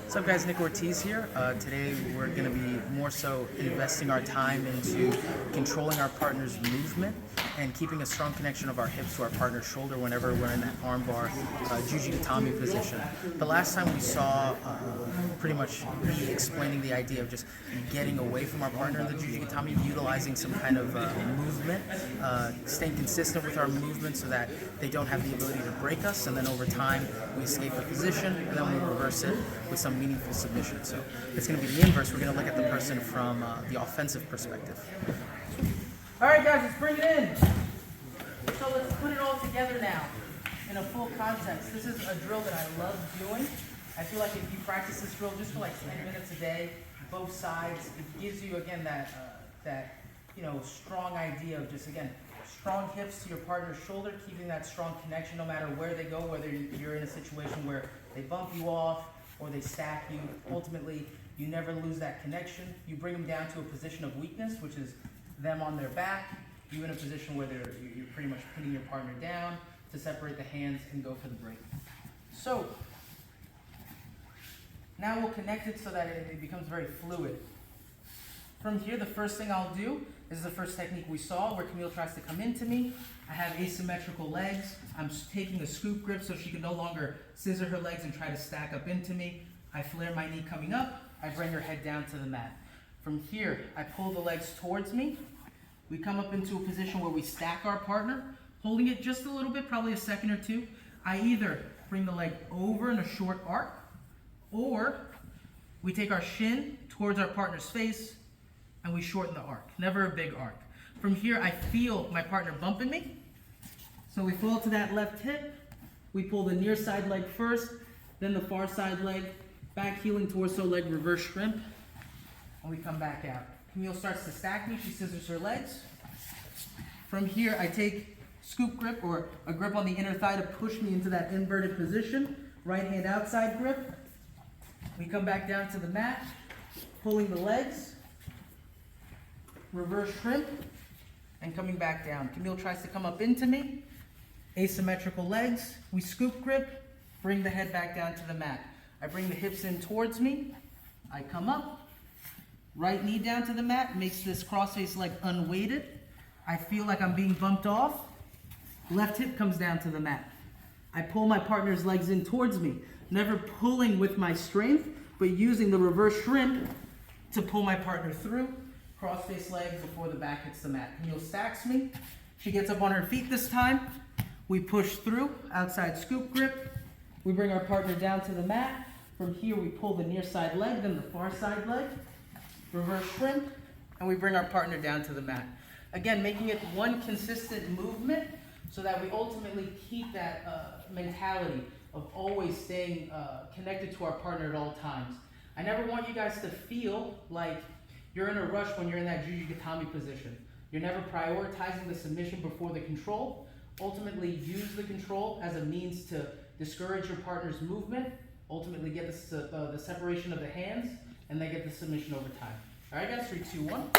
What's up guys, Nick Ortiz here. Today we're going to be more so investing our time into controlling our partner's movement and keeping a strong connection of our hips to our partner's shoulder whenever we're in that armbar Juji Gatame position. The last time we saw pretty much me explaining the idea of just getting away from our partner in the Juji Gatame, utilizing some kind of movement, staying consistent with our movement so that they don't have the ability to break us, and then over time we escape the position and then we reverse it with some meaningful submission. So it's going to be the inverse. We're going to look at the person from the offensive perspective. All right, guys, let's bring it in. So let's put it all together now in a full context. This is a drill that I love doing. I feel like if you practice this drill just for like 10 minutes a day, both sides, it gives you again that strong idea of just again strong hips to your partner's shoulder, keeping that strong connection no matter where they go, whether you're in a situation where they bump you off or they stack you. Ultimately, you never lose that connection. You bring them down to a position of weakness, which is them on their back. You in a position where you're pretty much putting your partner down to separate the hands and go for the break. So now we'll connect it so that it becomes very fluid. From here, the first thing I'll do is the first technique we saw where Camille tries to come into me. I have asymmetrical legs. I'm taking a scoop grip so she can no longer scissor her legs and try to stack up into me. I flare my knee coming up. I bring her head down to the mat. From here, I pull the legs towards me. We come up into a position where we stack our partner, holding it just a little bit, probably a second or two. I either bring the leg over in a short arc, or we take our shin towards our partner's face and we shorten the arc, never a big arc. From here, I feel my partner bumping me. So we fall to that left hip. We pull the near side leg first, then the far side leg, back heeling torso leg, reverse shrimp, and we come back out. Camille starts to stack me, she scissors her legs. From here, I take scoop grip or a grip on the inner thigh to push me into that inverted position. Right hand outside grip. We come back down to the mat, pulling the legs, reverse shrimp, and coming back down. Camille tries to come up into me, asymmetrical legs. We scoop grip, bring the head back down to the mat. I bring the hips in towards me, I come up, right knee down to the mat, makes this crossface leg unweighted. I feel like I'm being bumped off. Left hip comes down to the mat. I pull my partner's legs in towards me, never pulling with my strength, but using the reverse shrimp to pull my partner through. Crossface leg before the back hits the mat. Camille stacks me. She gets up on her feet this time. We push through, outside scoop grip. We bring our partner down to the mat. From here, we pull the near side leg, then the far side leg. Reverse shrimp, and we bring our partner down to the mat. Again, making it one consistent movement so that we ultimately keep that mentality of always staying connected to our partner at all times. I never want you guys to feel like you're in a rush when you're in that Juji Gatame position. You're never prioritizing the submission before the control. Ultimately, use the control as a means to discourage your partner's movement, ultimately get the separation of the hands, and then get the submission over time. All right, guys, 3, 2, 1.